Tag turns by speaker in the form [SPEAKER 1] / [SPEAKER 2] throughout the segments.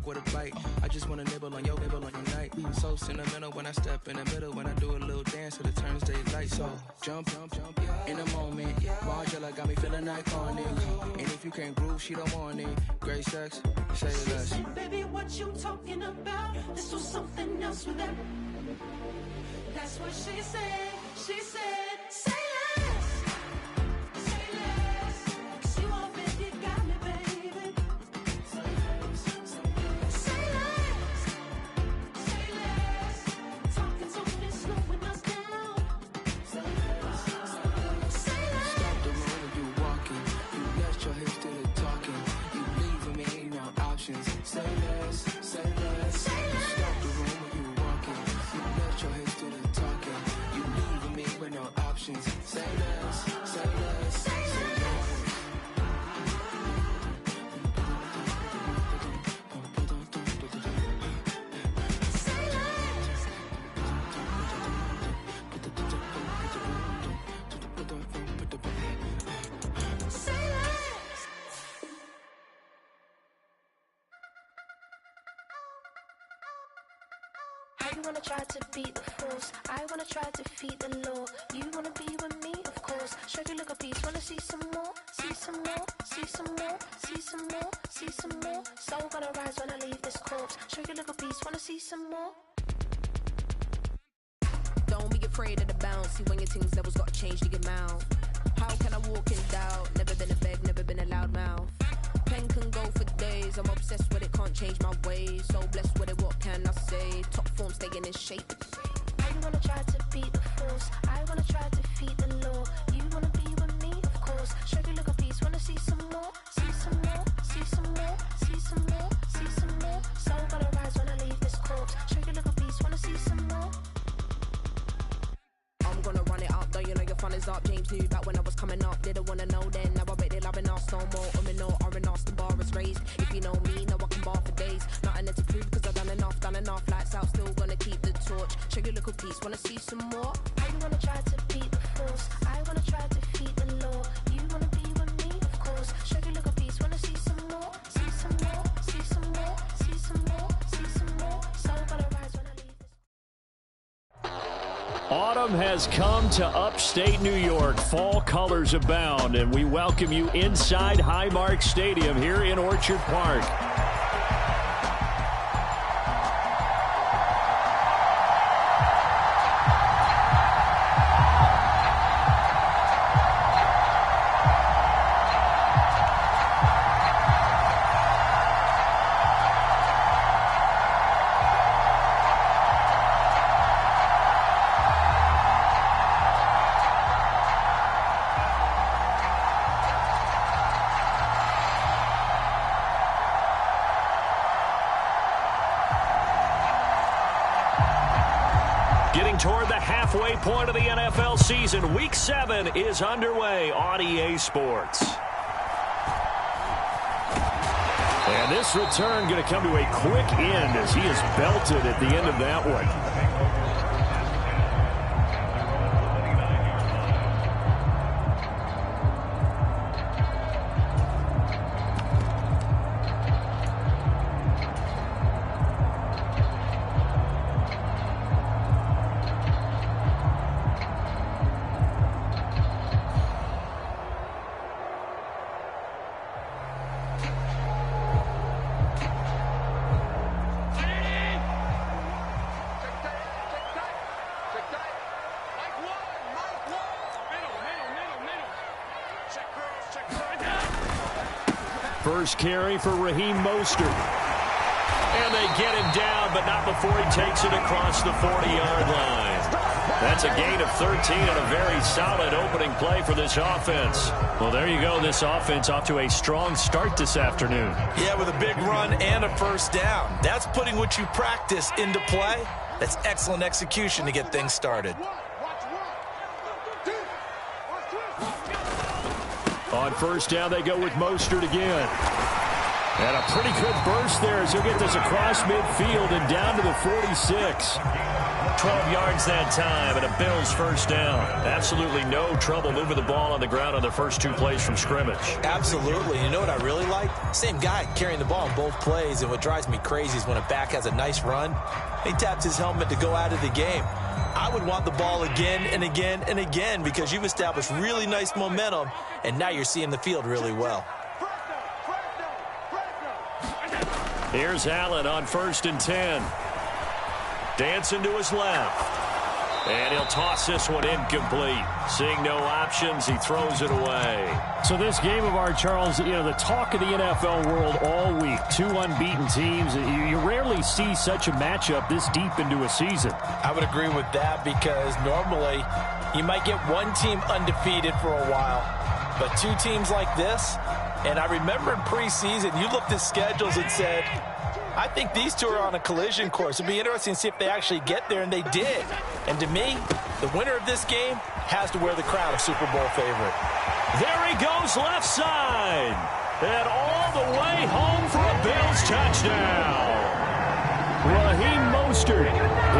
[SPEAKER 1] fork with a bite. I just wanna nibble on your night. So sentimental when I step in the middle. When I do a little dance till it turns daylight. So jump, in the moment. Margella got me feeling iconic. And if you can't groove, she don't want it. Great sex, say less.
[SPEAKER 2] She said, baby, what you talking about? This was something else with that. That's what she said. She said, say less. Say less. 'Cause you already got me, baby. Say less. Say less. Talking so me, slowing us down. Say less. Say less.
[SPEAKER 1] Stop the room when you walking. You let your hips do the talking. You leaving me no options. Say less. Say less.
[SPEAKER 2] Say less.
[SPEAKER 1] Stop the room when you walking. You let your hips do the talking. You leaving me with no options. Say less. Say less. Say less.
[SPEAKER 3] You wanna try to beat the force, I wanna try to defeat the law. You wanna be with me, of course. Show you look a piece, wanna see some more, see some more, see some more, see some more, see some more. Soul gonna rise when I leave this corpse. Show you look a piece, wanna see some more.
[SPEAKER 4] Don't be afraid of the bounce. See when your things levels got changed to your mouth. How can I walk in doubt? Never been a beg, never been a loud mouth. Pen can go for days. I'm obsessed with it, can't change my ways. So blessed with it, what can I say? Top form staying in shape.
[SPEAKER 3] You wanna try to beat the force, I wanna try to defeat the law. You wanna be with me, of course. Show you look a piece, wanna see some more, see some more, see some more, see some more, see some more. Soul gonna rise when I leave this corpse. Show you look a piece, wanna see some more.
[SPEAKER 4] I'm gonna run it up, though you know your fun is up. James knew back when I was coming up, didn't wanna know then. Now I bet they loving us no more. No R&R, the bar is raised. If you know me, know I can bar for days. Nothing to prove cause I've done enough. Lights out, still gonna keep the torch. Show you little piece, wanna see some more?
[SPEAKER 3] You wanna try to beat the force, I wanna try to defeat the law. You wanna be with me, of course. Show you look a piece, wanna see some more, see some more, see some more, see some more, see some more. Soul gonna rise when I leave this.
[SPEAKER 5] Autumn has come to upstate New York. Fall colors abound, and we welcome you inside Highmark Stadium here in Orchard Park. Toward the halfway point of the NFL season. Week 7 is underway on EA Sports. And this return going to come to a quick end as he is belted at the end of that one. First carry for Raheem Mostert. And they get him down, but not before he takes it across the 40-yard line. That's a gain of 13 and a very solid opening play for this offense. Well, there you go. This offense off to a strong start this afternoon.
[SPEAKER 6] Yeah, with a big run and a first down. That's putting what you practice into play. That's excellent execution to get things started.
[SPEAKER 5] On first down, they go with Mostert again. And a pretty good burst there as he'll get this across midfield and down to the 46. 12 yards that time, and a Bills first down. Absolutely no trouble moving the ball on the ground on their first 2 plays from scrimmage.
[SPEAKER 6] Absolutely. You know what I really like? Same guy carrying the ball in both plays, and what drives me crazy is when a back has a nice run, he taps his helmet to go out of the game. I would want the ball again and again and again because you've established really nice momentum, and now you're seeing the field really well.
[SPEAKER 5] Here's Allen on 1st and 10. Dancing to his left. And he'll toss this one incomplete. Seeing no options, he throws it away.
[SPEAKER 7] So this game of ours, Charles, you know, the talk of the NFL world all week. 2 unbeaten teams. You rarely see such a matchup this deep into a season.
[SPEAKER 6] I would agree with that because normally you might get one team undefeated for a while. But 2 teams like this, and I remember in preseason, you looked at schedules and said, I think these 2 are on a collision course. It'd be interesting to see if they actually get there, and they did. And to me, the winner of this game has to wear the crown of Super Bowl favorite.
[SPEAKER 5] There he goes left side. And all the way home for a Bills touchdown.
[SPEAKER 7] Raheem Mostert,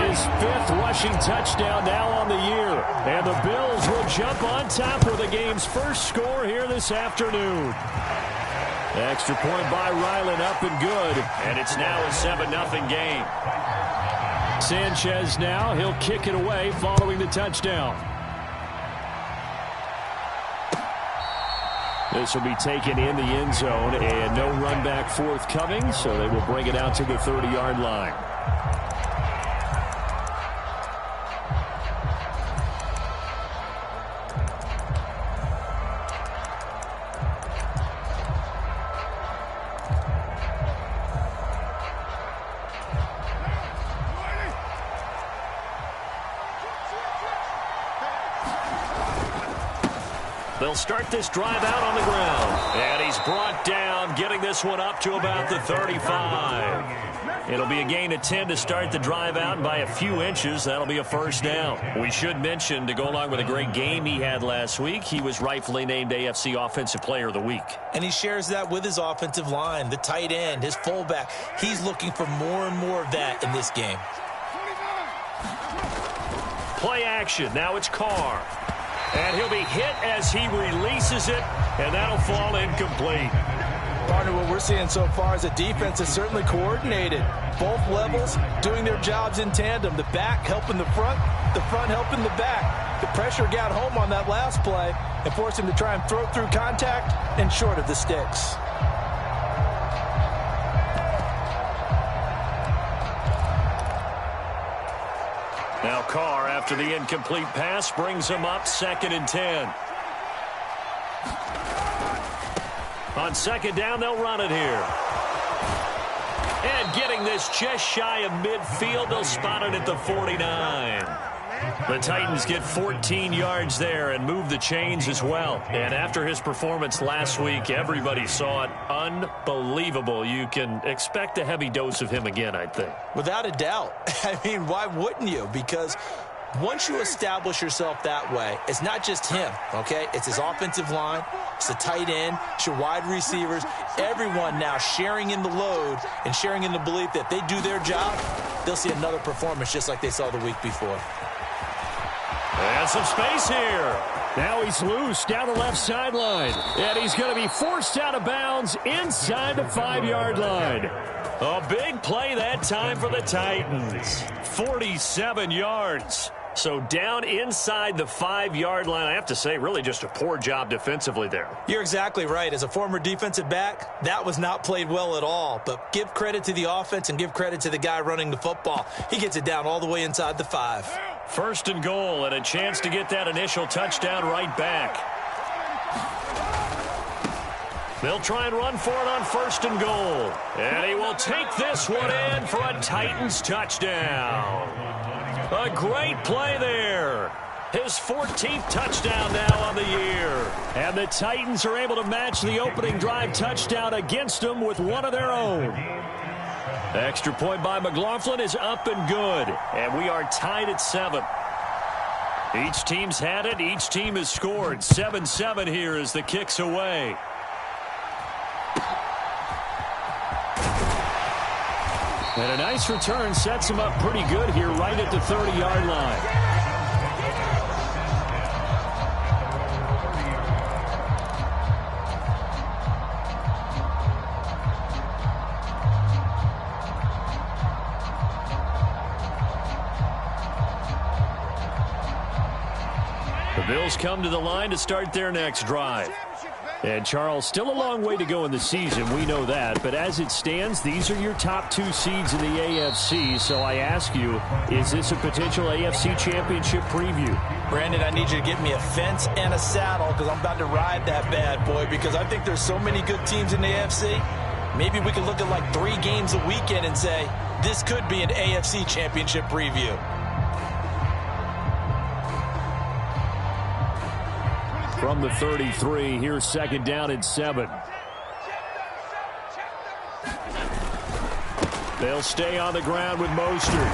[SPEAKER 7] his 5th rushing touchdown now on the year. And the Bills will jump on top with the game's first score here this afternoon.
[SPEAKER 5] Extra point by Ryland, up and good. And it's now a 7-0 game.
[SPEAKER 7] Sanchez now, he'll kick it away following the touchdown. This will be taken in the end zone, and no run back forthcoming, so they will bring it out to the 30-yard line.
[SPEAKER 5] They'll start this drive out on the ground. And he's brought down, getting this one up to about the 35. It'll be a gain of 10 to start the drive out, and by a few inches, that'll be a first down. We should mention, to go along with a great game he had last week, he was rightfully named AFC Offensive Player of the Week.
[SPEAKER 6] And he shares that with his offensive line, the tight end, his fullback. He's looking for more and more of that in this game.
[SPEAKER 5] Play action. Now it's Carr. And he'll be hit as he releases it, and that'll fall incomplete.
[SPEAKER 6] Partner, what we're seeing so far is a defense that's certainly coordinated. Both levels doing their jobs in tandem. The back helping the front helping the back. The pressure got home on that last play and forced him to try and throw through contact and short of the sticks.
[SPEAKER 5] Now Carr, after the incomplete pass, brings him up 2nd and 10. On 2nd down, they'll run it here. And getting this just shy of midfield, they'll spot it at the 49. The Titans get 14 yards there and move the chains as well. And after his performance last week, everybody saw it. Unbelievable. You can expect a heavy dose of him again, I think.
[SPEAKER 6] Without a doubt. I mean, why wouldn't you? Because once you establish yourself that way, it's not just him, okay? It's his offensive line, it's the tight end, it's your wide receivers, everyone now sharing in the load and sharing in the belief that they do their job, they'll see another performance just like they saw the week before.
[SPEAKER 5] And some space here.
[SPEAKER 7] Now he's loose down the left sideline. And he's going to be forced out of bounds inside the 5-yard line.
[SPEAKER 5] A big play that time for the Titans. 47 yards. So down inside the 5-yard line. I have to say, really just a poor job defensively there.
[SPEAKER 6] You're exactly right. As a former defensive back, that was not played well at all. But give credit to the offense and give credit to the guy running the football. He gets it down all the way inside the 5.
[SPEAKER 5] 1st and goal, and a chance to get that initial touchdown right back. They'll try and run for it on 1st and goal. And he will take this one in for a Titans touchdown. A great play there. His 14th touchdown now on the year.
[SPEAKER 7] And the Titans are able to match the opening drive touchdown against them with one of their own.
[SPEAKER 5] Extra point by McLaughlin is up and good. And we are tied at 7. Each team's had it. Each team has scored. 7-7 here as the kick's away.
[SPEAKER 7] And a nice return sets him up pretty good here right at the 30-yard line. The Bills come to the line to start their next drive. And, Charles, still a long way to go in the season. We know that. But as it stands, these are your top two seeds in the AFC. So I ask you, is this a potential AFC championship preview?
[SPEAKER 6] Brandon, I need you to get me a fence and a saddle because I'm about to ride that bad boy because I think there's so many good teams in the AFC. Maybe we could look at like 3 games a weekend and say, this could be an AFC championship preview.
[SPEAKER 7] From the 33, here's second down and 7. They'll stay on the ground with Mostert.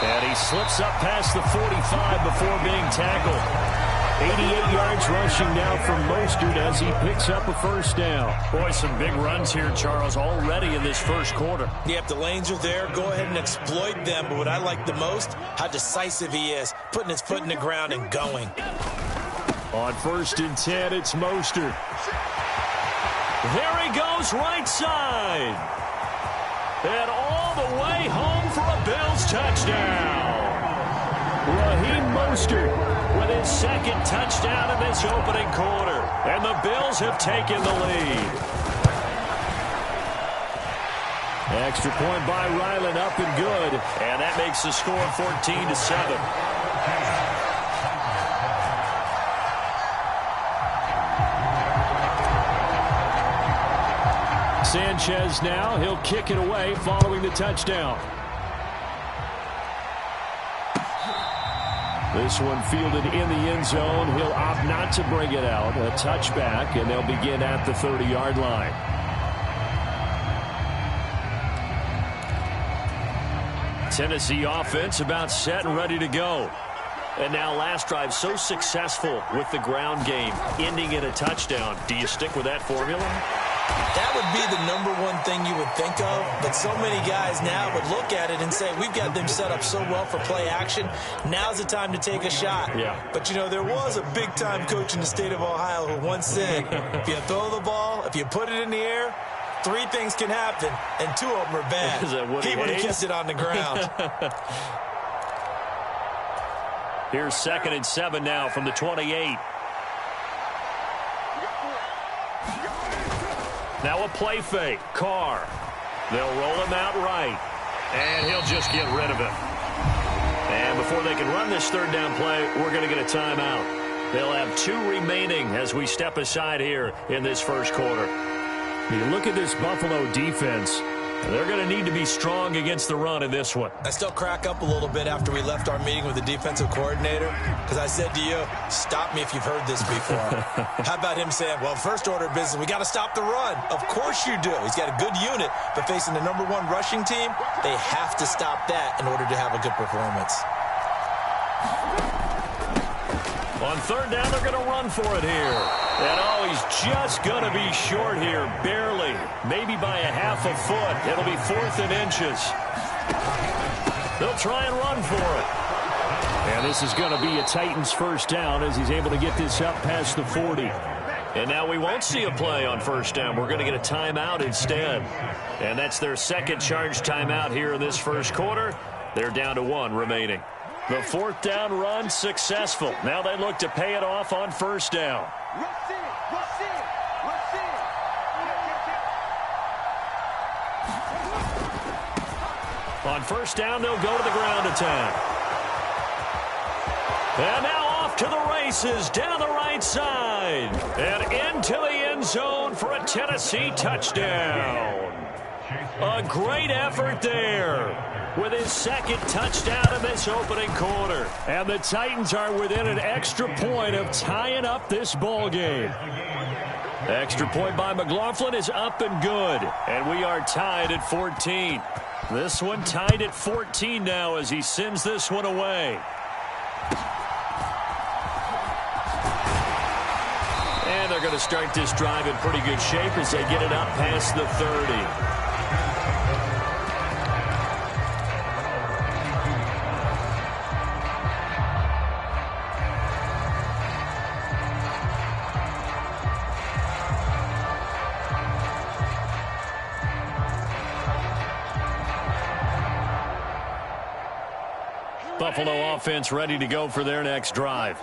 [SPEAKER 7] And he slips up past the 45 before being tackled. 88 yards rushing now from Mostert as he picks up a first down. Boy, some big runs here, Charles, already in this first quarter.
[SPEAKER 6] Yeah, if the lanes are there, go ahead and exploit them. But what I like the most, how decisive he is, putting his foot in the ground and going.
[SPEAKER 7] On 1st and 10, it's Mostert. There he goes, right side. And all the way home for a Bills touchdown. Raheem Mostert with his second touchdown in this opening quarter. And the Bills have taken the lead. Extra point by Ryland, up and good. And that makes the score 14-7. Sanchez now, he'll kick it away following the touchdown. This one fielded in the end zone. He'll opt not to bring it out. A touchback, and they'll begin at the 30-yard line. Tennessee offense about set and ready to go. And now last drive so successful with the ground game, ending in a touchdown. Do you stick with that formula?
[SPEAKER 6] That would be the #1 thing you would think of, but so many guys now would look at it and say, we've got them set up so well for play action, now's the time to take a shot.
[SPEAKER 7] Yeah.
[SPEAKER 6] But, you know, there was a big-time coach in the state of Ohio who once said, if you throw the ball, if you put it in the air, 3 things can happen, and 2 of them are bad. He would have kept it on the ground.
[SPEAKER 7] Here's 2nd and 7 now from the 28. Now a play fake. Carr. They'll roll him out right. And he'll just get rid of it. And before they can run this 3rd down play, we're going to get a timeout. They'll have 2 remaining as we step aside here in this first quarter. You look at this Buffalo defense. They're going to need to be strong against the run in this one.
[SPEAKER 6] I still crack up a little bit after we left our meeting with the defensive coordinator because I said to you, stop me if you've heard this before. How about him saying, well, first order of business, we got to stop the run. Of course you do. He's got a good unit, but facing the #1 rushing team, they have to stop that in order to have a good performance.
[SPEAKER 7] On 3rd down, they're going to run for it here. And, oh, he's just going to be short here, barely. Maybe by a half a foot. It'll be 4th and inches. They'll try and run for it. And this is going to be a Titans first down as he's able to get this up past the 40. And now we won't see a play on 1st down. We're going to get a timeout instead. And that's their 2nd charge timeout here in this first quarter. They're down to 1 remaining. The 4th down run successful. Now they look to pay it off on 1st down. On 1st down, they'll go to the ground attack. And now off to the races down the right side. And into the end zone for a Tennessee touchdown. A great effort there with his 2nd touchdown in this opening quarter. And the Titans are within an extra point of tying up this ball game. Extra point by McLaughlin is up and good. And we are tied at 14. This one tied at 14 now as he sends this one away. And they're going to start this drive in pretty good shape as they get it up past the 30.
[SPEAKER 5] Buffalo offense ready to go for their next drive.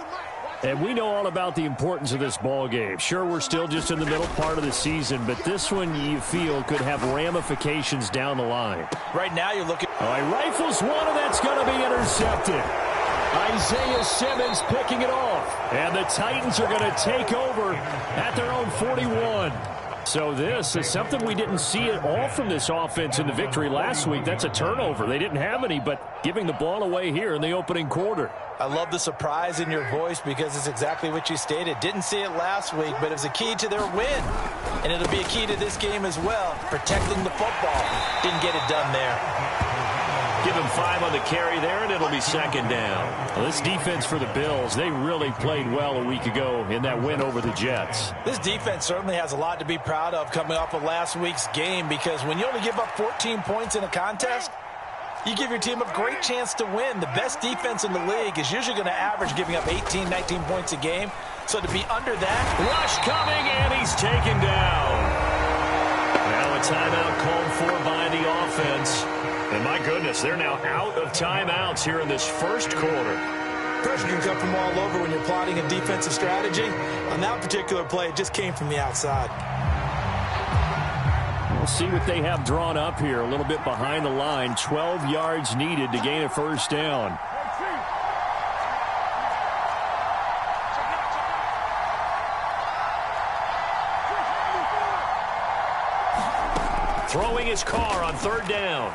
[SPEAKER 5] And we know all about the importance of this ball game. Sure, we're still just in the middle part of the season, but this one you feel could have ramifications down the line.
[SPEAKER 6] Right now you're looking.
[SPEAKER 5] All right, rifles one, and that's going to be intercepted. Isaiah Simmons picking it off. And the Titans are going to take over at their own 41. So this is something we didn't see at all from this offense in the victory last week. That's a turnover. They didn't have any, but giving the ball away here in the opening quarter.
[SPEAKER 6] I love the surprise in your voice because it's exactly what you stated. Didn't see it last week, but it was a key to their win. And it'll be a key to this game as well, protecting the football. Didn't get it done there.
[SPEAKER 5] Give him 5 on the carry there, and it'll be second down. Well, this defense for the Bills, they really played well a week ago in that win over the Jets.
[SPEAKER 6] This defense certainly has a lot to be proud of coming off of last week's game, because when you only give up 14 points in a contest, you give your team a great chance to win. The best defense in the league is usually going to average giving up 18, 19 points a game. So to be under that.
[SPEAKER 5] Rush coming, and he's taken down. Now a timeout called for by the offense. And my goodness, they're now out of timeouts here in this first quarter.
[SPEAKER 6] Pressure can come from all over when you're plotting a defensive strategy. On that particular play, it just came from the outside.
[SPEAKER 5] We'll see what they have drawn up here. A little bit behind the line. 12 yards needed to gain a first down. Throwing his car on third down.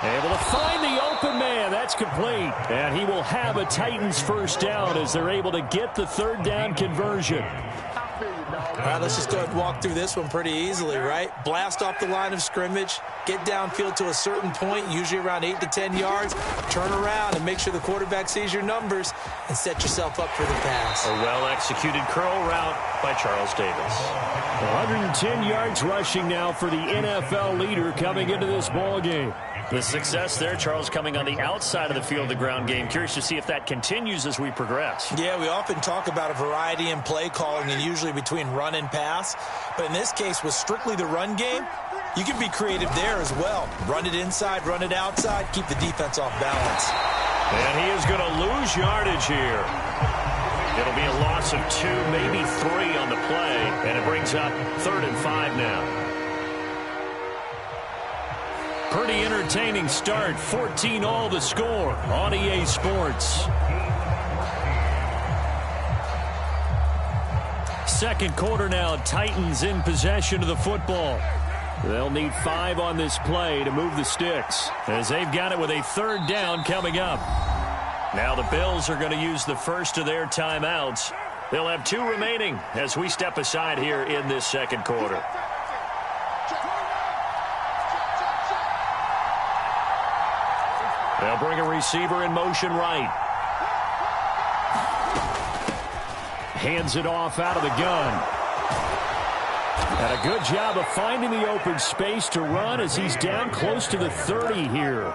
[SPEAKER 5] Able to find the open man. That's complete. And he will have a Titans first down as they're able to get the third down conversion.
[SPEAKER 6] All right, let's just go ahead and walk through this one pretty easily, right? Blast off the line of scrimmage, get downfield to a certain point, usually around 8 to 10 yards, turn around and make sure the quarterback sees your numbers and set yourself up for the pass.
[SPEAKER 5] A well-executed curl route by Charles Davis. 110 yards rushing now for the NFL leader coming into this ball game. The success there, Charles, coming on the outside of the field, the ground game. Curious to see if that continues as we progress.
[SPEAKER 6] Yeah, we often talk about a variety in play calling and usually between run and pass. But in this case, with strictly the run game, you can be creative there as well. Run it inside, run it outside, keep the defense off balance.
[SPEAKER 5] And he is going to lose yardage here. It'll be a loss of 2, maybe 3 on the play. And it brings up 3rd and 5 now. Pretty entertaining start. 14-all the score on EA Sports. Second quarter now. Titans in possession of the football. They'll need 5 on this play to move the sticks, as they've got it with a third down coming up. Now the Bills are going to use the first of their timeouts. They'll have 2 remaining as we step aside here in this second quarter. They'll bring a receiver in motion right. Hands it off out of the gun. And a good job of finding the open space to run as he's down close to the 30 here.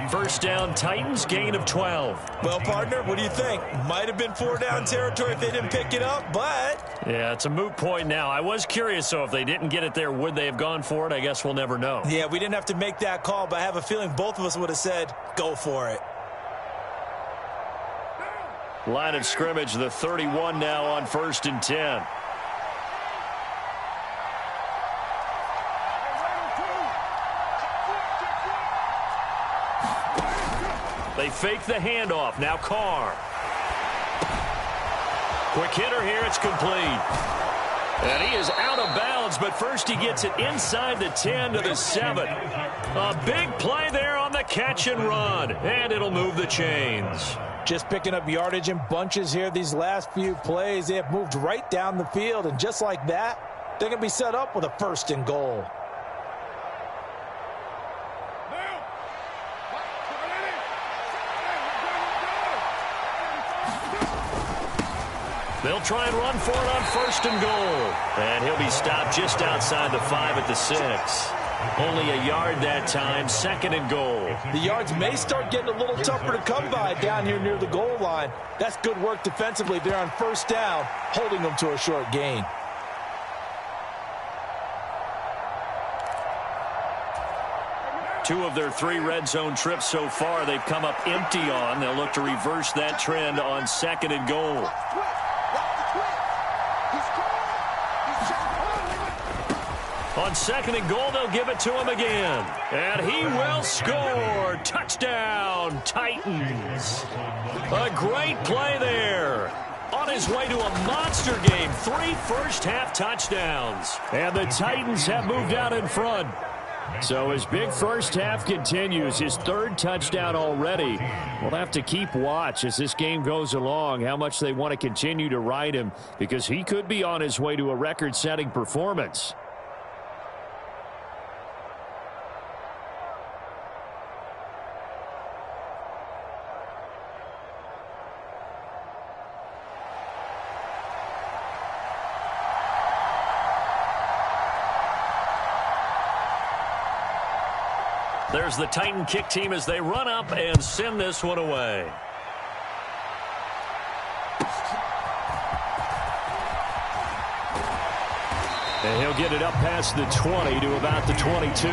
[SPEAKER 5] First down, Titans, gain of 12.
[SPEAKER 6] Well, partner, what do you think? Might have been 4-down territory if they didn't pick it up, but...
[SPEAKER 5] Yeah, it's a moot point now. I was curious, so if they didn't get it there, would they have gone for it? I guess we'll never know.
[SPEAKER 6] Yeah, we didn't have to make that call, but I have a feeling both of us would have said, go for it.
[SPEAKER 5] Line of scrimmage, the 31 now on 1st and 10. They fake the handoff. Now Carr. Quick hitter here. It's complete. And he is out of bounds, but first he gets it inside the 10 to the 7. A big play there on the catch and run, and it'll move the chains.
[SPEAKER 6] Just picking up yardage in bunches here these last few plays. They have moved right down the field, and just like that, they're going to be set up with a 1st and goal.
[SPEAKER 5] They'll try and run for it on 1st and goal. And he'll be stopped just outside the 5 at the 6. Only a yard that time, 2nd and goal.
[SPEAKER 6] The yards may start getting a little tougher to come by down here near the goal line. That's good work defensively there on 1st down, holding them to a short gain.
[SPEAKER 5] 2 of their 3 red zone trips so far they've come up empty on. They'll look to reverse that trend on 2nd and goal. On 2nd and goal, they'll give it to him again. And he will score. Touchdown, Titans. A great play there. On his way to a monster game. 3 first-half touchdowns. And the Titans have moved out in front. So his big first half continues. His 3rd touchdown already. We'll have to keep watch as this game goes along, how much they want to continue to ride him, because he could be on his way to a record-setting performance. There's the Titan kick team as they run up and send this one away. And he'll get it up past the 20 to about the 22.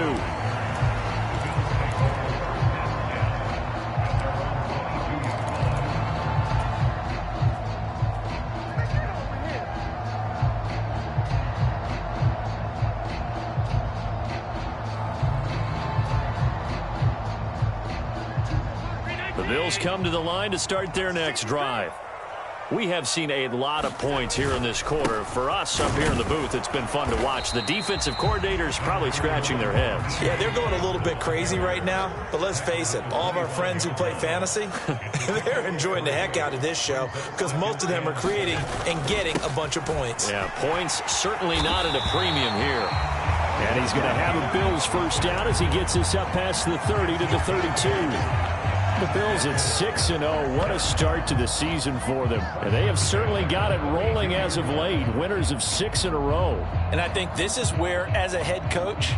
[SPEAKER 5] Bills come to the line to start their next drive. We have seen a lot of points here in this quarter. For us up here in the booth, it's been fun to watch. The defensive coordinators probably scratching their heads.
[SPEAKER 6] Yeah, they're going a little bit crazy right now. But let's face it, all of our friends who play fantasy, they're enjoying the heck out of this show because most of them are creating and getting a bunch of points.
[SPEAKER 5] Yeah, points certainly not at a premium here. And he's going to have a Bills first down as he gets this up past the 30 to the 32. The Bills at 6-0. What a start to the season for them. And they have certainly got it rolling as of late. Winners of 6 in a row.
[SPEAKER 6] And I think this is where, as a head coach,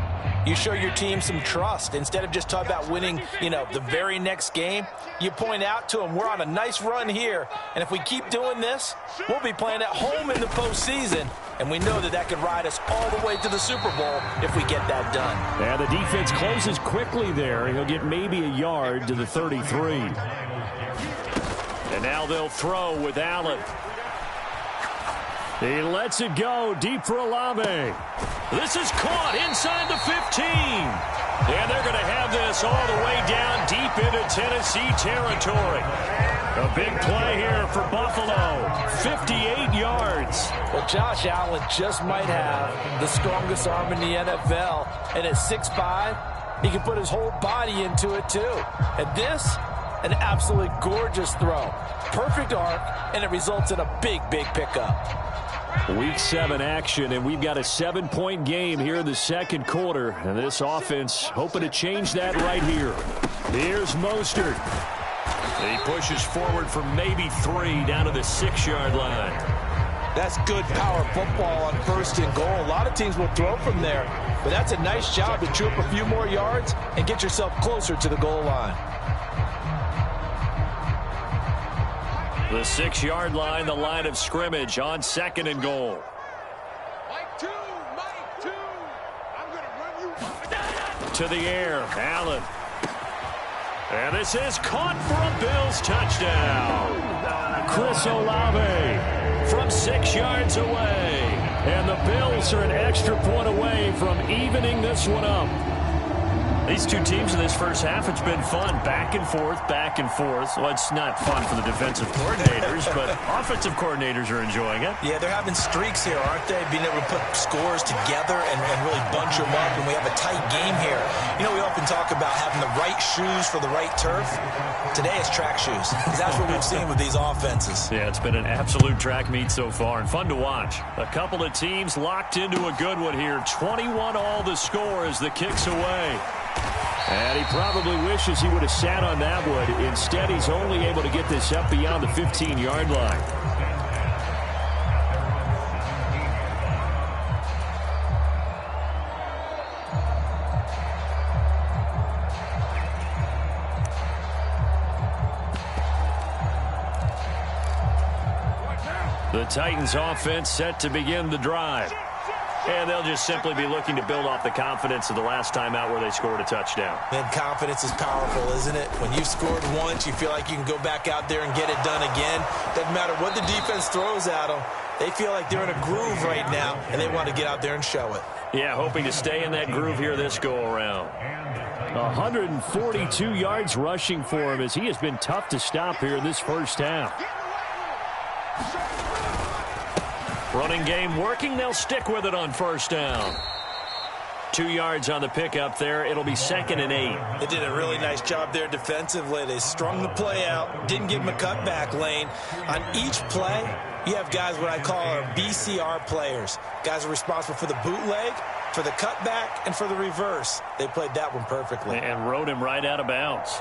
[SPEAKER 6] you show your team some trust. Instead of just talking about winning, the very next game, you point out to them, we're on a nice run here. And if we keep doing this, we'll be playing at home in the postseason. And we know that could ride us all the way to the Super Bowl if we get that done.
[SPEAKER 5] Yeah, the defense closes quickly there. He'll get maybe a yard to the 33. And now they'll throw with Allen. He lets it go deep for Olave. This is caught inside the 15. And they're going to have this all the way down deep into Tennessee territory. A big play here for Buffalo. 58 yards.
[SPEAKER 6] Well, Josh Allen just might have the strongest arm in the NFL. And at 6'5", he can put his whole body into it, too. And this, an absolutely gorgeous throw. Perfect arc, and it results in a big, big pickup.
[SPEAKER 5] Week 7 action, and we've got a 7-point game here in the second quarter. And this offense hoping to change that right here. Here's Mostert. He pushes forward for maybe 3 down to the 6-yard line.
[SPEAKER 6] That's good power football on 1st and goal. A lot of teams will throw from there, but that's a nice job to chew up a few more yards and get yourself closer to the goal line.
[SPEAKER 5] The 6-yard line, the line of scrimmage on 2nd and goal.
[SPEAKER 8] Mike 2. I'm going to run you.
[SPEAKER 5] To the air, Allen. And this is caught for a Bills touchdown. Chris Olave from 6 yards away. And the Bills are an extra point away from evening this one up. These two teams in this first half, it's been fun. Back and forth, back and forth. Well, it's not fun for the defensive coordinators, but offensive coordinators are enjoying it.
[SPEAKER 6] Yeah, they're having streaks here, aren't they? Being able to put scores together and really bunch them up, and we have a tight game here. We often talk about having the right shoes for the right turf. Today it's track shoes, because that's what we've seen with these offenses.
[SPEAKER 5] Yeah, it's been an absolute track meet so far, and fun to watch. A couple of teams locked into a good one here. 21 all the score as the kick's away. And he probably wishes he would have sat on that one. Instead, he's only able to get this up beyond the 15-yard line. The Titans offense set to begin the drive. And they'll just simply be looking to build off the confidence of the last time out where they scored a touchdown.
[SPEAKER 6] And confidence is powerful, isn't it? When you've scored once, you feel like you can go back out there and get it done again. Doesn't matter what the defense throws at them. They feel like they're in a groove right now, and they want to get out there and show it.
[SPEAKER 5] Yeah, hoping to stay in that groove here this go-around.
[SPEAKER 7] 142 yards rushing for him as he has been tough to stop here in this first half.
[SPEAKER 5] Running game working. They'll stick with it on first down. 2 yards on the pickup there. It'll be 2nd and 8.
[SPEAKER 6] They did a really nice job there defensively. They strung the play out, didn't give him a cutback lane. On each play, you have guys what I call our BCR players. Guys are responsible for the bootleg, for the cutback, and for the reverse. They played that one perfectly.
[SPEAKER 5] And rode him right out of bounds.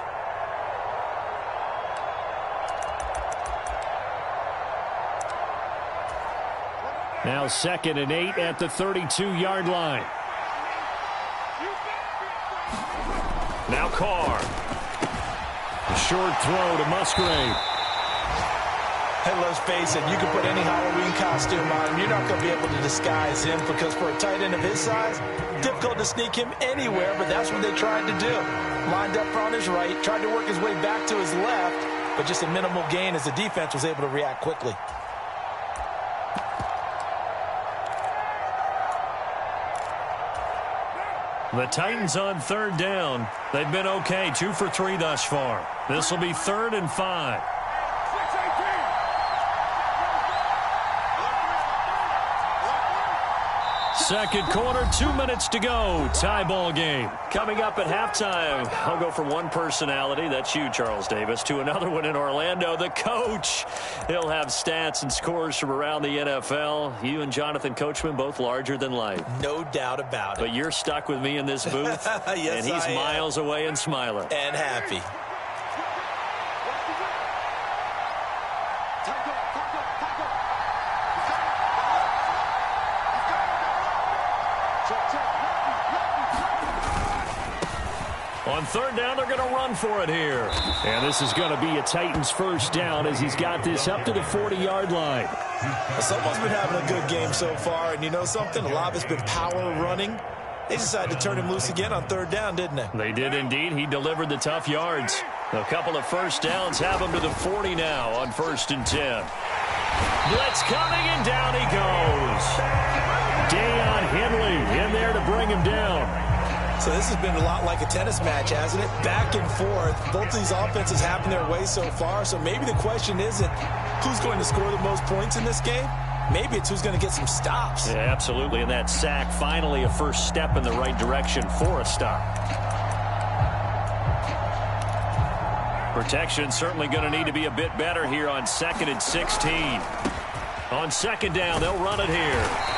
[SPEAKER 7] Now 2nd and 8 at the 32-yard line.
[SPEAKER 5] Now Carr.
[SPEAKER 7] A short throw to Musgrave.
[SPEAKER 6] And let's face it, you can put any Halloween costume on him. You're not going to be able to disguise him because for a tight end of his size, difficult to sneak him anywhere, but that's what they tried to do. Lined up on his right, tried to work his way back to his left, but just a minimal gain as the defense was able to react quickly.
[SPEAKER 5] The Titans on 3rd down. They've been okay, 2 for 3 thus far. This will be 3rd and 5.
[SPEAKER 7] Second quarter, 2 minutes to go. Tie ball game.
[SPEAKER 5] Coming up at halftime, I'll go from one personality, that's you, Charles Davis, to another one in Orlando, the coach. He'll have stats and scores from around the NFL. You and Jonathan Coachman, both larger than life.
[SPEAKER 6] No doubt about it.
[SPEAKER 5] But you're stuck with me in this booth,
[SPEAKER 6] yes,
[SPEAKER 5] and he's miles away and smiling.
[SPEAKER 6] And happy.
[SPEAKER 5] On 3rd down, they're going to run for it here.
[SPEAKER 7] And this is going to be a Titans first down as he's got this up to the 40-yard line.
[SPEAKER 6] Someone's been having a good game so far, and you know something? A lot of it's been power running. They decided to turn him loose again on 3rd down, didn't they?
[SPEAKER 5] They did indeed. He delivered the tough yards. A couple of first downs have him to the 40 now on 1st and 10. Blitz coming, and down he goes.
[SPEAKER 7] Deion Henley in there to bring him down.
[SPEAKER 6] So this has been a lot like a tennis match, hasn't it? Back and forth. Both these offenses having their way so far. So maybe the question isn't who's going to score the most points in this game. Maybe it's who's going to get some stops.
[SPEAKER 5] Yeah, absolutely. And that sack, finally a first step in the right direction for a stop. Protection certainly going to need to be a bit better here on 2nd and 16. On 2nd down, they'll run it here.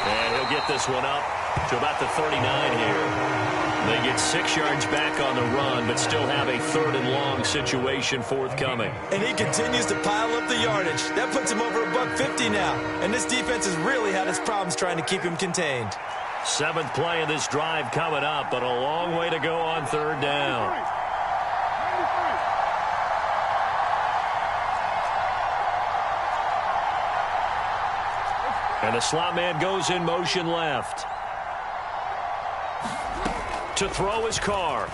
[SPEAKER 5] And he'll get this one up to about the 39 here. They get 6 yards back on the run, but still have a 3rd and long situation forthcoming.
[SPEAKER 6] And he continues to pile up the yardage. That puts him over $150 now. And this defense has really had its problems trying to keep him contained.
[SPEAKER 5] 7th play of this drive coming up, but a long way to go on 3rd down. And the slot man goes in motion left. To throw his Carr.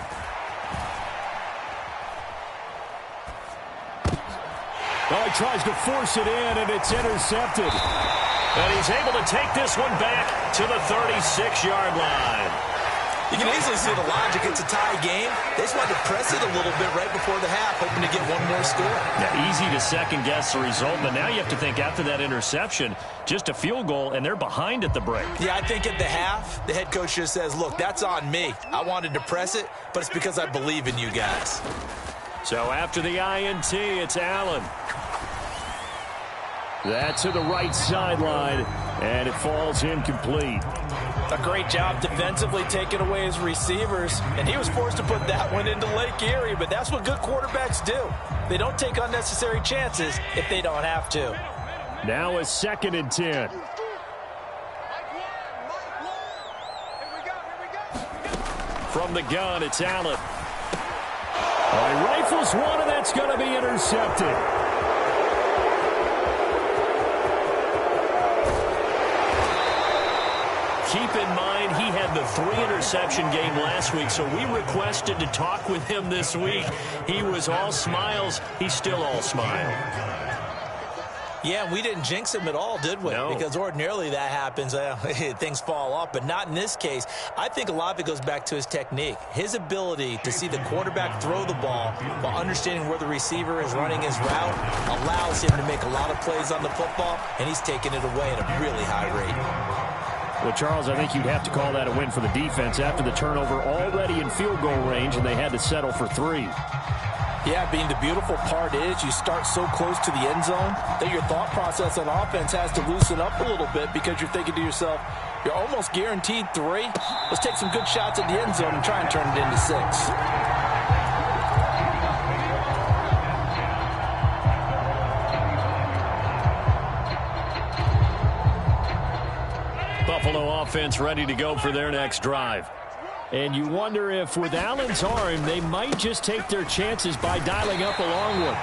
[SPEAKER 7] Oh, he tries to force it in, and it's intercepted.
[SPEAKER 5] And he's able to take this one back to the 36-yard line.
[SPEAKER 6] You can easily see the logic. It's a tie game. They just wanted to press it a little bit right before the half, hoping to get one more score.
[SPEAKER 5] Yeah, easy to second-guess the result, but now you have to think after that interception, just a field goal, and they're behind at the break.
[SPEAKER 6] Yeah, I think at the half, the head coach just says, look, that's on me. I wanted to press it, but it's because I believe in you guys.
[SPEAKER 5] So after the INT, it's Allen.
[SPEAKER 7] That's to the right sideline, and it falls incomplete.
[SPEAKER 6] A great job defensively taking away his receivers, and he was forced to put that one into Lake Erie, but that's what good quarterbacks do. They don't take unnecessary chances if they don't have to.
[SPEAKER 7] Now a 2nd and 10.
[SPEAKER 5] From the gun, it's Allen.
[SPEAKER 7] He rifles one, and that's going to be intercepted.
[SPEAKER 5] keep in mind he had the 3-interception game last week, so we requested to talk with him this week. He was all smiles. He's still all smile.
[SPEAKER 6] Yeah, we didn't jinx him at all, did we?
[SPEAKER 5] No.
[SPEAKER 6] Because ordinarily that happens. Things fall off, but not in this case. I think a lot of it goes back to his technique. His ability to see the quarterback throw the ball while understanding where the receiver is running his route allows him to make a lot of plays on the football, and he's taking it away at a really high rate.
[SPEAKER 7] Well, Charles, I think you'd have to call that a win for the defense after the turnover already in field goal range, and they had to settle for 3.
[SPEAKER 6] Yeah, being the beautiful part is you start so close to the end zone that your thought process on offense has to loosen up a little bit because you're thinking to yourself, you're almost guaranteed 3. Let's take some good shots at the end zone and try and turn it into 6.
[SPEAKER 5] Buffalo offense ready to go for their next drive.
[SPEAKER 7] And you wonder if with Allen's arm, they might just take their chances by dialing up a long one.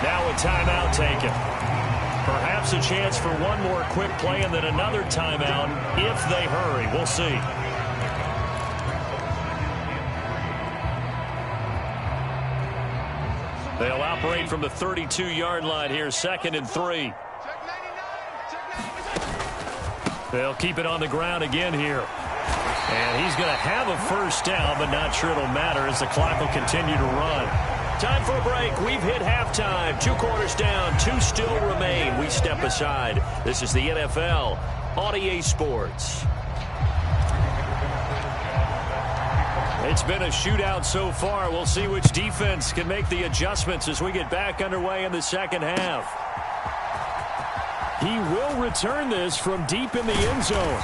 [SPEAKER 5] Now a timeout taken. Perhaps a chance for one more quick play and then another timeout if they hurry. We'll see. They'll operate from the 32-yard line here, 2nd and 3. They'll keep it on the ground again here. And he's going to have a first down, but not sure it'll matter as the clock will continue to run. Time for a break. We've hit halftime. 2 quarters down. 2 still remain. We step aside. This is the NFL on EA Sports. It's been a shootout so far. We'll see which defense can make the adjustments as we get back underway in the second half.
[SPEAKER 7] He will return this from deep in the end zone.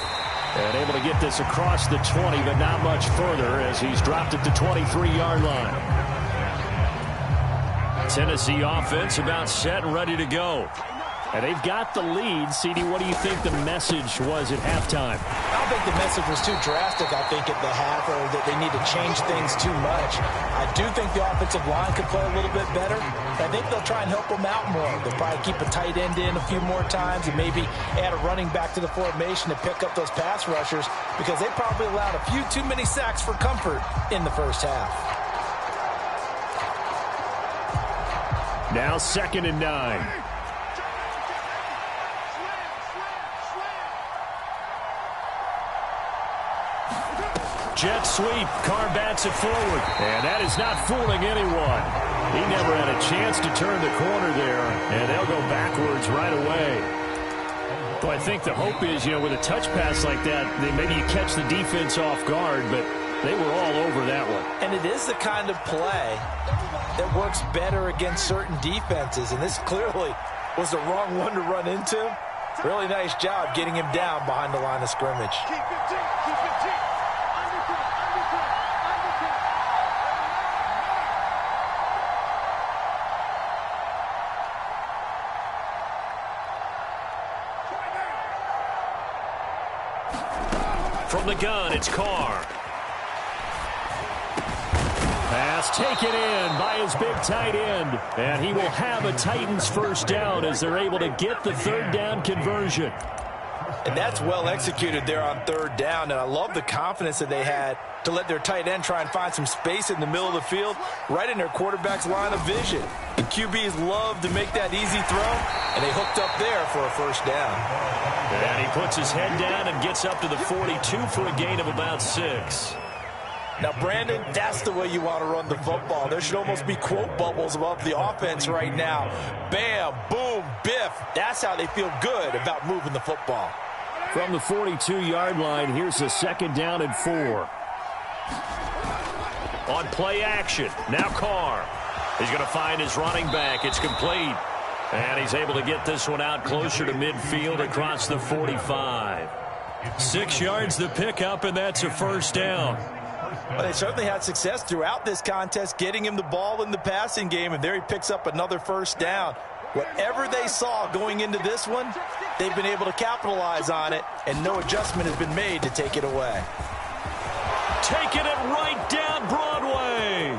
[SPEAKER 7] And able to get this across the 20, but not much further as he's dropped at the 23-yard line.
[SPEAKER 5] Tennessee offense about set and ready to go.
[SPEAKER 7] And they've got the lead. CD, what do you think the message was at halftime?
[SPEAKER 6] I don't think the message was too drastic, I think, at the half, or that they need to change things too much. I do think the offensive line could play a little bit better. I think they'll try and help them out more. They'll probably keep a tight end in a few more times and maybe add a running back to the formation to pick up those pass rushers because they probably allowed a few too many sacks for comfort in the first half.
[SPEAKER 7] Now 2nd and 9.
[SPEAKER 5] Jet sweep. Carr bats it forward.
[SPEAKER 7] And that is not fooling anyone. He never had a chance to turn the corner there, and they'll go backwards right away. Well, I think the hope is, with a touch pass like that, maybe you catch the defense off guard, but they were all over that one.
[SPEAKER 6] And it is the kind of play that works better against certain defenses, and this clearly was the wrong one to run into. Really nice job getting him down behind the line of scrimmage.
[SPEAKER 8] Keep it deep, keep it deep.
[SPEAKER 5] From the gun, it's Carr.
[SPEAKER 7] Pass taken in by his big tight end. And he will have a Titans first down as they're able to get the 3rd down conversion.
[SPEAKER 6] And that's well executed there on 3rd down. And I love the confidence that they had to let their tight end try and find some space in the middle of the field, right in their quarterback's line of vision. The QBs love to make that easy throw, and they hooked up there for a first down.
[SPEAKER 5] And he puts his head down and gets up to the 42 for a gain of about 6.
[SPEAKER 6] Now, Brandon, that's the way you want to run the football. There should almost be quote bubbles above the offense right now. Bam, boom, biff. That's how they feel good about moving the football.
[SPEAKER 7] From the 42-yard line, here's a 2nd down and 4.
[SPEAKER 5] On play action, now Carr. He's going to find his running back. It's complete. And he's able to get this one out closer to midfield across the 45. 6 yards the pickup, and that's a first down.
[SPEAKER 6] Well, they certainly had success throughout this contest, getting him the ball in the passing game, and there he picks up another first down. Whatever they saw going into this one, they've been able to capitalize on it, and no adjustment has been made to take it away.
[SPEAKER 5] Taking it right down Broadway.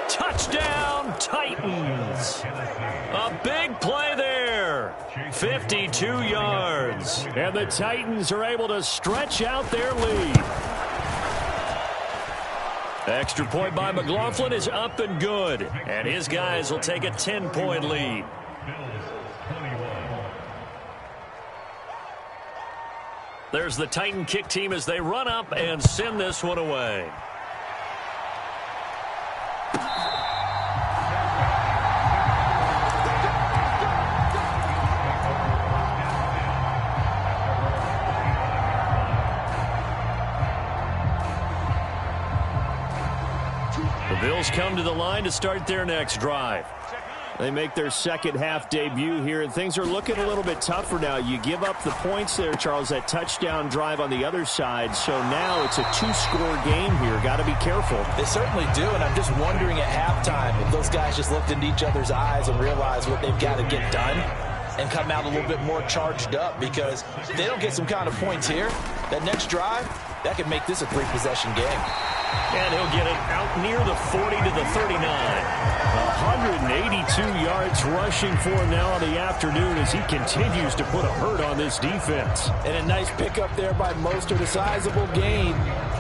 [SPEAKER 5] Touchdown, Titans. A big play there. more. 52 yards. And the Titans are able to stretch out their lead. Extra point by McLaughlin is up and good. And his guys will take a 10-point lead. There's the Titan kick team as they run up and send this one away. The Bills come to the line to start their next drive. They make their second half debut here, and things are looking a little bit tougher now. You give up the points there, Charles, that touchdown drive on the other side. So now it's a two-score game here. Got to be careful.
[SPEAKER 6] They certainly do, and I'm just wondering at halftime if those guys just looked into each other's eyes and realized what they've got to get done and come out a little bit more charged up, because if they don't get some kind of points here, that next drive, that could make this a three-possession game.
[SPEAKER 5] And he'll get it out near the 40 to the 39. 182 yards rushing for him now in the afternoon as he continues to put a hurt on this defense.
[SPEAKER 6] And a nice pickup there by Mostert, a sizable gain.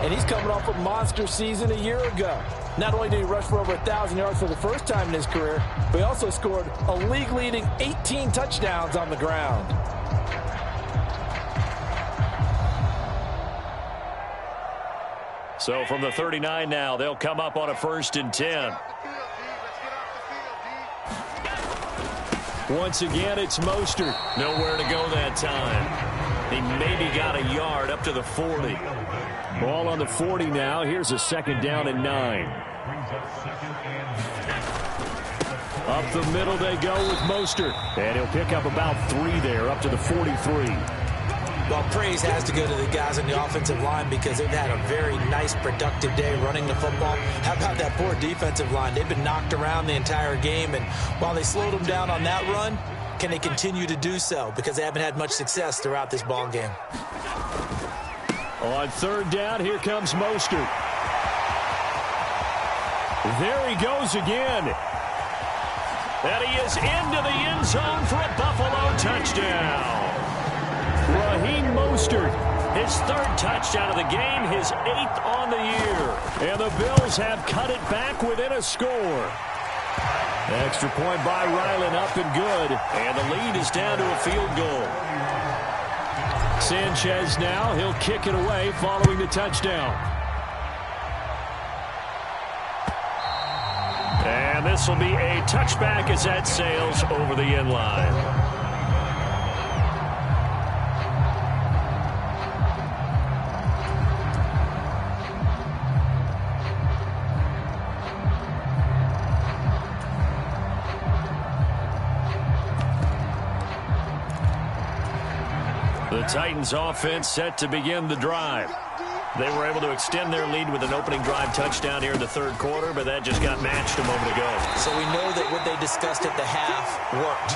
[SPEAKER 6] And he's coming off a monster season a year ago. Not only did he rush for over 1,000 yards for the first time in his career, but he also scored a league-leading 18 touchdowns on the ground.
[SPEAKER 5] So from the 39 now, they'll come up on a 1st and 10. Once again, it's Mostert. Nowhere to go that time. He maybe got a yard up to the 40. Ball on the 40 now. Here's a 2nd down and 9. Up the middle they go with Mostert. And he'll pick up about 3 there, up to the 43.
[SPEAKER 6] Well, praise has to go to the guys on the offensive line because they've had a very nice, productive day running the football. How about that poor defensive line? They've been knocked around the entire game, and while they slowed them down on that run, can they continue to do so? Because they haven't had much success throughout this ball game.
[SPEAKER 5] On 3rd down, here comes Mostert. There he goes again. And he is into the end zone for a Buffalo touchdown. Raheem Mostert, his 3rd touchdown of the game, his 8th on the year. And the Bills have cut it back within a score. Extra point by Ryland, up and good. And the lead is down to a field goal. Sanchez now, he'll kick it away following the touchdown. And this will be a touchback as that sails over the end line. The Titans offense set to begin the drive. They were able to extend their lead with an opening drive touchdown here in the 3rd quarter, but that just got matched a moment ago.
[SPEAKER 6] So we know that what they discussed at the half worked.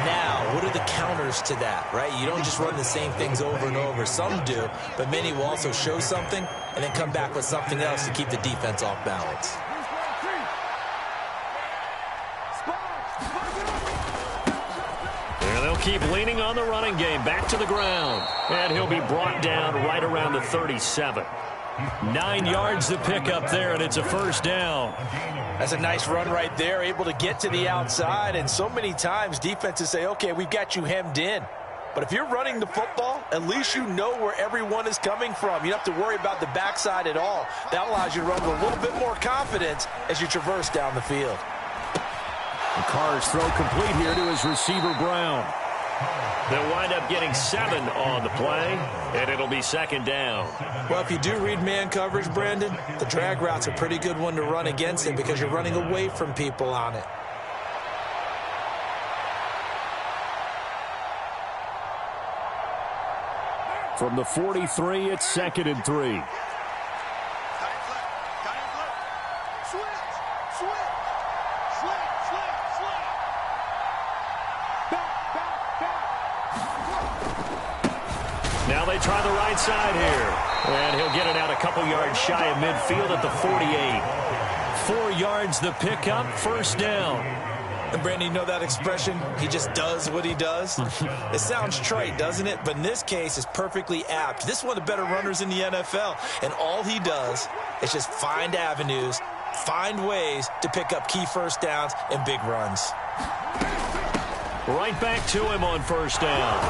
[SPEAKER 6] Now, what are the counters to that, right? You don't just run the same things over and over. Some do, but many will also show something and then come back with something else to keep the defense off balance.
[SPEAKER 5] Keep leaning on the running game. Back to the ground. And he'll be brought down right around the 37. 9 yards to pick up there, and it's a 1st down.
[SPEAKER 6] That's a nice run right there, able to get to the outside. And so many times defenses say, okay, we've got you hemmed in. But if you're running the football, at least you know where everyone is coming from. You don't have to worry about the backside at all. That allows you to run with a little bit more confidence as you traverse down the field.
[SPEAKER 5] The Carr's throw complete here to his receiver, Brown. They'll wind up getting 7 on the play, and it'll be 2nd down.
[SPEAKER 6] Well, if you do read man coverage, Brandon, the drag route's a pretty good one to run against it because you're running away from people on it.
[SPEAKER 5] From the 43, it's 2nd and 3. Now they try the right side here. And he'll get it out a couple yards shy of midfield at the 48. 4 yards the pickup, 1st down.
[SPEAKER 6] And Brandon, you know that expression, he just does what he does? It sounds trite, doesn't it? But in this case, it's perfectly apt. This is one of the better runners in the NFL, and all he does is just find avenues, find ways to pick up key first downs and big runs.
[SPEAKER 5] Right back to him on first down.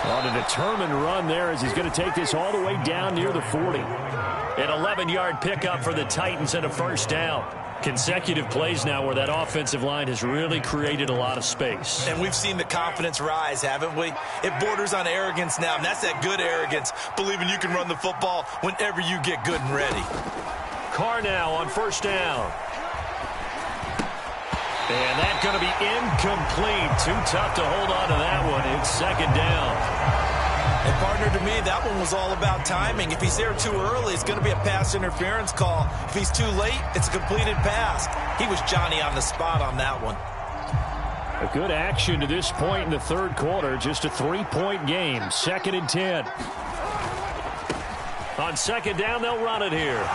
[SPEAKER 5] On a determined run there as he's going to take this all the way down near the 40. An 11-yard pickup for the Titans and a first down. Consecutive plays now where that offensive line has really created a lot of space.
[SPEAKER 6] And we've seen the confidence rise, haven't we? It borders on arrogance now, and that's that good arrogance, believing you can run the football whenever you get good and ready.
[SPEAKER 5] Carr now on first down. And that's going to be incomplete. Too tough to hold on to that one. It's second down.
[SPEAKER 6] And, partner, to me, that one was all about timing. If he's there too early, it's going to be a pass interference call. If he's too late, it's a completed pass. He was Johnny on the spot on that one.
[SPEAKER 5] A good action to this point in the third quarter. Just a 3-point game. 2nd and 10. On second down, they'll run it here.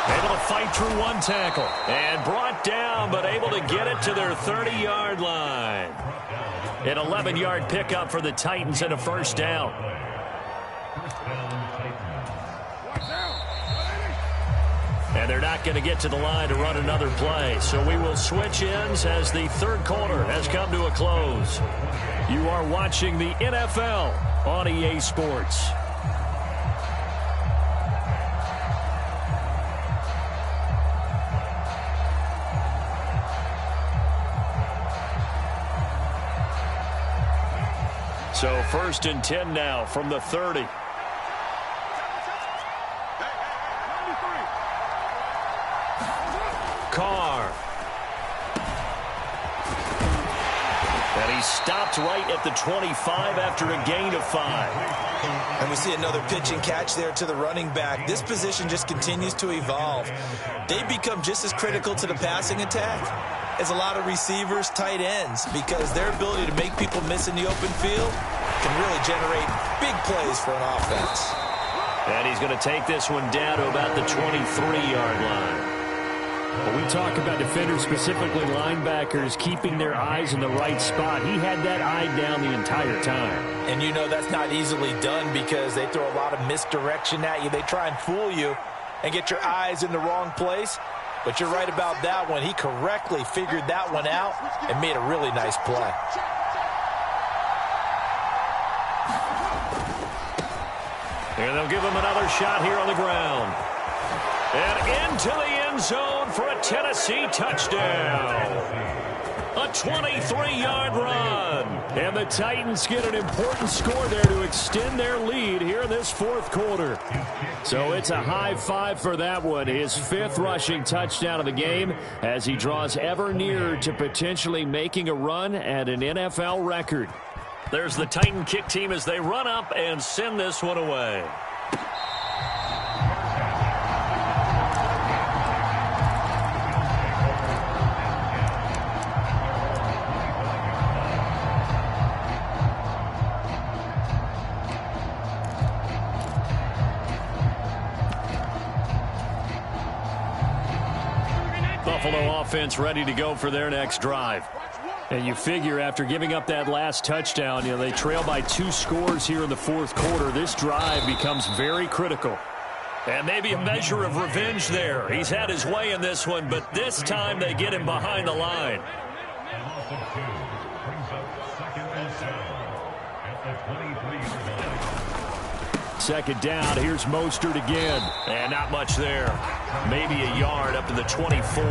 [SPEAKER 5] Able to fight through one tackle. And brought down, but able to get it to their 30-yard line. An 11-yard pickup for the Titans and a first down. And they're not going to get to the line to run another play. So we will switch ends as the third quarter has come to a close. You are watching the NFL on EA Sports. So 1st and 10 now from the 30. Carr. And he stopped right at the 25 after a gain of 5.
[SPEAKER 6] And we see another pitch and catch there to the running back. This position just continues to evolve. They become just as critical to the passing attack as a lot of receivers, tight ends, because their ability to make people miss in the open field can really generate big plays for an offense.
[SPEAKER 5] And he's going to take this one down to about the 23-yard line. When we talk about defenders, specifically linebackers, keeping their eyes in the right spot, he had that eye down the entire time.
[SPEAKER 6] And you know that's not easily done because they throw a lot of misdirection at you. They try and fool you and get your eyes in the wrong place. But you're right about that one. He correctly figured that one out and made a really nice play.
[SPEAKER 5] And they'll give him another shot here on the ground. And into the end zone for a Tennessee touchdown. A 23-yard run. And the Titans get an important score there to extend their lead here in this fourth quarter. So it's a high five for that one. His 5th rushing touchdown of the game as he draws ever nearer to potentially making a run at an NFL record. There's the Titan kick team as they run up and send this one away. Buffalo offense ready to go for their next drive. And you figure after giving up that last touchdown, they trail by 2 scores here in the fourth quarter. This drive becomes very critical. And maybe a measure of revenge there. He's had his way in this one, but this time they get him behind the line. Second down, here's Mostert again. And not much there. Maybe a yard up to the 24.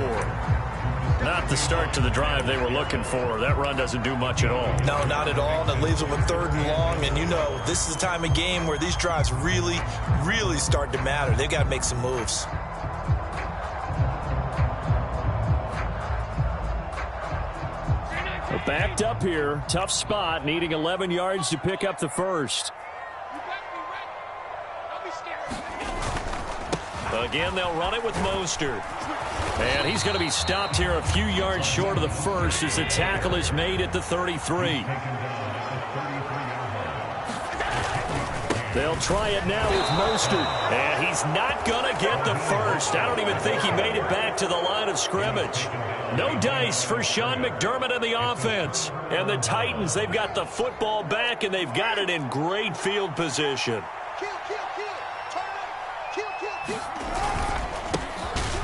[SPEAKER 5] Not the start to the drive they were looking for. That run doesn't do much at all.
[SPEAKER 6] No, not at all. And it leaves them with 3rd and long. And you know, this is the time of game where these drives really, really start to matter. They've got to make some moves.
[SPEAKER 5] Backed up here. Tough spot. Needing 11 yards to pick up the first. Again, they'll run it with Mostert. And he's going to be stopped here a few yards short of the first as the tackle is made at the 33. They'll try it now with Mostert. And he's not going to get the first. I don't even think he made it back to the line of scrimmage. No dice for Sean McDermott and the offense. And the Titans, they've got the football back, and they've got it in great field position.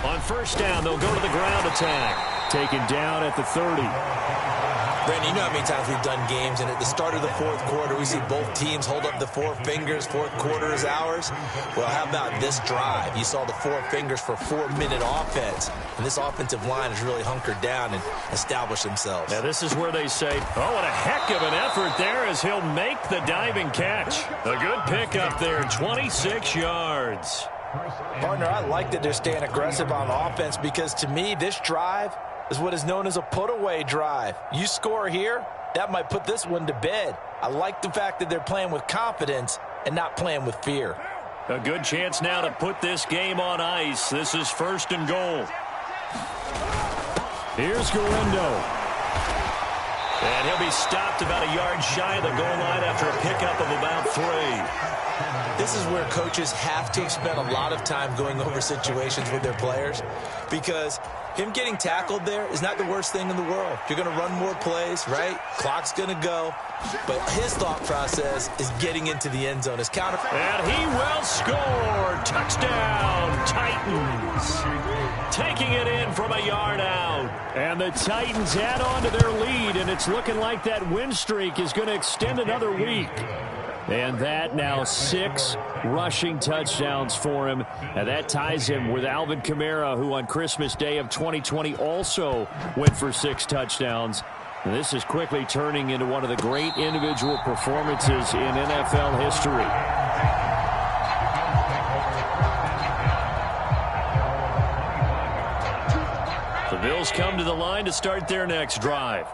[SPEAKER 5] On first down, they'll go to the ground attack. Taken down at the 30.
[SPEAKER 6] Brandon, you know how many times we've done games, and at the start of the fourth quarter, we see both teams hold up the four fingers, fourth quarter is ours. Well, how about this drive? You saw the four fingers for 4-minute offense, and this offensive line has really hunkered down and established themselves.
[SPEAKER 5] Now, this is where they say, oh, what a heck of an effort there as he'll make the diving catch. A good pickup there, 26 yards.
[SPEAKER 6] Partner, I like that they're staying aggressive on offense because, to me, this drive is what is known as a put-away drive. You score here, that might put this one to bed. I like the fact that they're playing with confidence and not playing with fear.
[SPEAKER 5] A good chance now to put this game on ice. This is first and goal. Here's Garindo. And he'll be stopped about a yard shy of the goal line after a pickup of about 3.
[SPEAKER 6] This is where coaches have to spend a lot of time going over situations with their players because him getting tackled there is not the worst thing in the world. You're going to run more plays, right? Clock's going to go. But his thought process is getting into the end zone. His counter.
[SPEAKER 5] And he will score. Touchdown, Titans. Taking it in from a yard out. And the Titans add on to their lead, and it's looking like that win streak is going to extend another week. And that now 6 rushing touchdowns for him. And that ties him with Alvin Kamara, who on Christmas Day of 2020 also went for 6 touchdowns. And this is quickly turning into one of the great individual performances in NFL history. The Bills come to the line to start their next drive.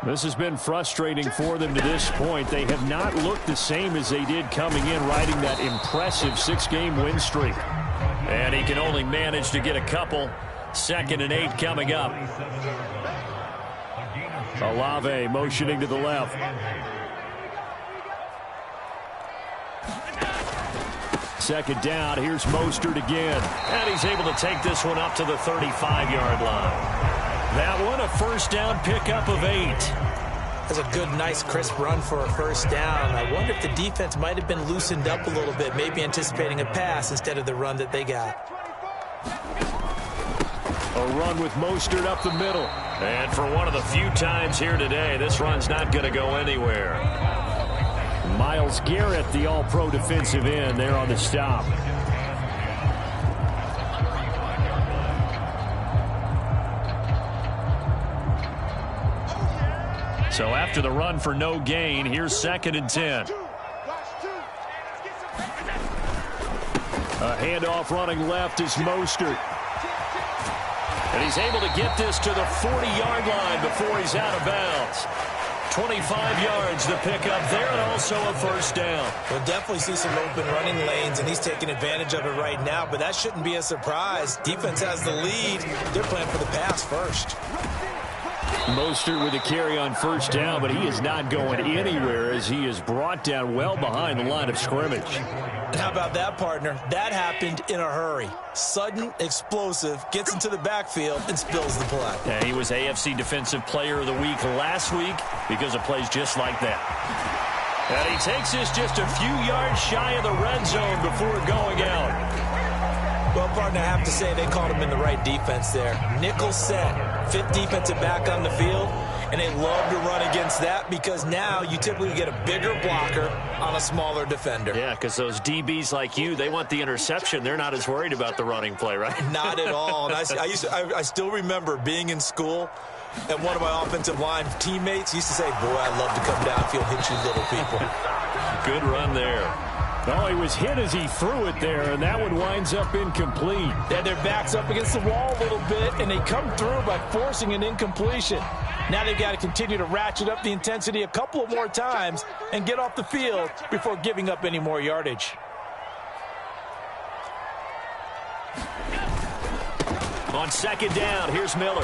[SPEAKER 5] This has been frustrating for them to this point. They have not looked the same as they did coming in, riding that impressive 6-game win streak. And he can only manage to get a couple. 2nd and 8 coming up. Olave motioning to the left. Second down, here's Mostert again. And he's able to take this one up to the 35-yard line. That one, a first down pickup of 8.
[SPEAKER 6] That's a good, nice, crisp run for a first down. I wonder if the defense might have been loosened up a little bit, maybe anticipating a pass instead of the run that they got.
[SPEAKER 5] A run with Mostert up the middle. And for one of the few times here today, this run's not going to go anywhere. Myles Garrett, the all-pro defensive end, there on the stop. So after the run for no gain, here's 2nd and 10. A handoff running left is Mostert. And he's able to get this to the 40-yard line before he's out of bounds. 25 yards to pick up there, and also a first down.
[SPEAKER 6] We'll definitely see some open running lanes, and he's taking advantage of it right now, but that shouldn't be a surprise. Defense has the lead. They're playing for the pass first.
[SPEAKER 5] Mostert with a carry on first down, but he is not going anywhere as he is brought down well behind the line of scrimmage.
[SPEAKER 6] And how about that, partner? That happened in a hurry. Sudden, explosive, gets into the backfield, and spills the play.
[SPEAKER 5] Yeah, he was AFC Defensive Player of the Week last week because of plays just like that. And he takes this just a few yards shy of the red zone before going out.
[SPEAKER 6] Well, partner, I have to say they called him in the right defense there. Nickel set, 5th defensive back on the field, and they love to run against that because now you typically get a bigger blocker on a smaller defender.
[SPEAKER 5] Yeah, because those DBs like you, they want the interception. They're not as worried about the running play, right?
[SPEAKER 6] Not at all. And I still remember being in school, and one of my offensive line teammates used to say, boy, I love to come downfield, hit you little people.
[SPEAKER 5] Good run there. Oh, he was hit as he threw it there, and that one winds up incomplete.
[SPEAKER 6] Yeah, their back's up against the wall a little bit, and they come through by forcing an incompletion. Now they've got to continue to ratchet up the intensity a couple of more times and get off the field before giving up any more yardage.
[SPEAKER 5] On 2nd down, here's Miller.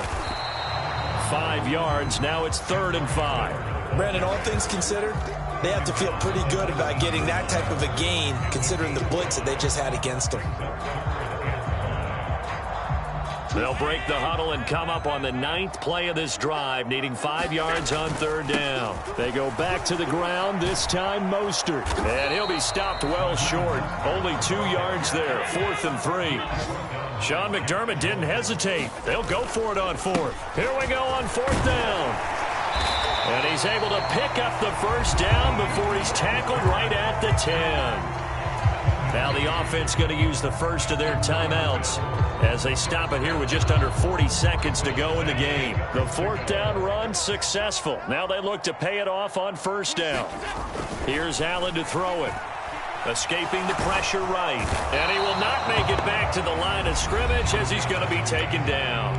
[SPEAKER 5] 5 yards, now it's 3rd and 5.
[SPEAKER 6] Brandon, all things considered, They have to feel pretty good about getting that type of a gain, considering the blitz that they just had against them.
[SPEAKER 5] They'll break the huddle and come up on the 9th play of this drive, needing 5 yards on 3rd down. They go back to the ground, this time Mostert. And he'll be stopped well short. Only 2 yards there, 4th and 3. Sean McDermott didn't hesitate. They'll go for it on 4th. Here we go on 4th down. And he's able to pick up the 1st down before he's tackled right at the 10. Now the offense going to use the first of their timeouts as they stop it here with just under 40 seconds to go in the game. The 4th down run successful. Now they look to pay it off on 1st down. Here's Allen to throw it. Escaping the pressure right. And he will not make it back to the line of scrimmage as he's going to be taken down.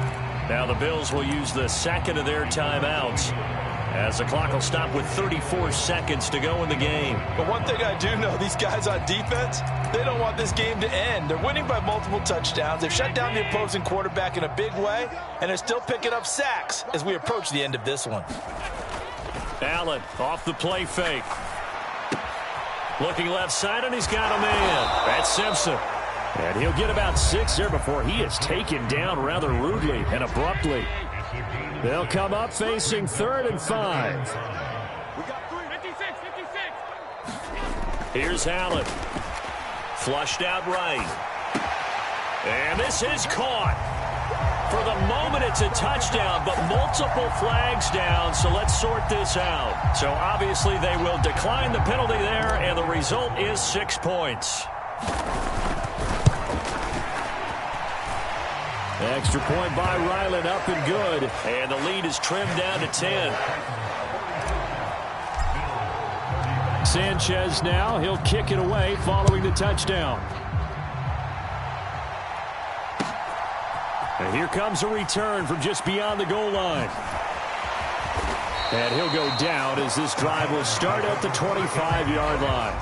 [SPEAKER 5] Now the Bills will use the 2nd of their timeouts as the clock will stop with 34 seconds to go in the game.
[SPEAKER 6] But one thing I do know, these guys on defense, they don't want this game to end. They're winning by multiple touchdowns. They've shut down the opposing quarterback in a big way, and they're still picking up sacks as we approach the end of this one.
[SPEAKER 5] Allen off the play fake. Looking left side, and he's got a man. That's Simpson. And he'll get about 6 there before he is taken down rather rudely and abruptly. They'll come up facing 3rd and 5.
[SPEAKER 8] We got 56.
[SPEAKER 5] Here's Allen. Flushed out right. And this is caught. For the moment, it's a touchdown, but multiple flags down, so let's sort this out. So obviously they will decline the penalty there, and the result is 6 points. Extra point by Ryland, up and good. And the lead is trimmed down to 10. Sanchez now, he'll kick it away following the touchdown. And here comes a return from just beyond the goal line. And he'll go down as this drive will start at the 25-yard line.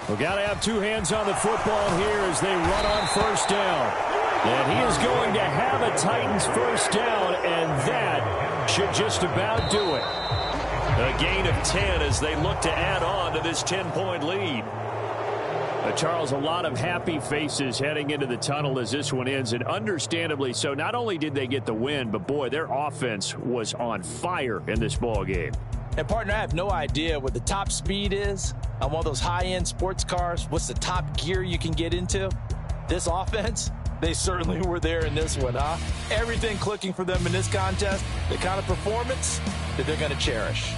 [SPEAKER 5] We've got to have 2 hands on the football here as they run on 1st down. And he is going to have a Titans 1st down, and that should just about do it. A gain of 10 as they look to add on to this 10-point lead. Charles, a lot of happy faces heading into the tunnel as this one ends, and understandably so. Not only did they get the win, but boy, their offense was on fire in this ball game.
[SPEAKER 6] And partner, I have no idea what the top speed is on one of those high-end sports cars. What's the top gear you can get into? This offense, they certainly were there in this one, huh? Everything clicking for them in this contest, the kind of performance that they're going to cherish.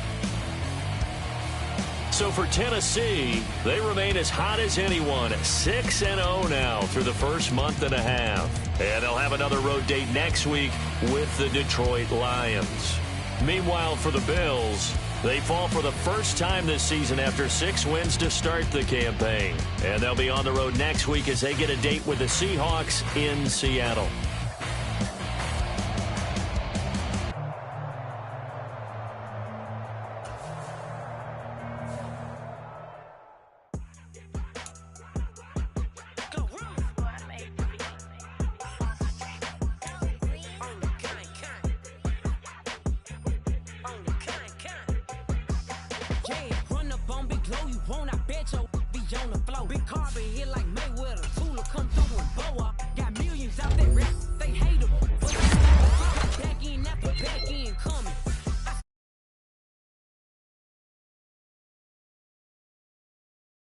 [SPEAKER 5] So for Tennessee, they remain as hot as anyone, 6-0 now through the first month and a half. And they'll have another road date next week with the Detroit Lions. Meanwhile, for the Bills, they fall for the first time this season after 6 wins to start the campaign. And they'll be on the road next week as they get a date with the Seahawks in Seattle.
[SPEAKER 9] Big car been hit like Mayweather. Tula come through and blow up. Got millions out there.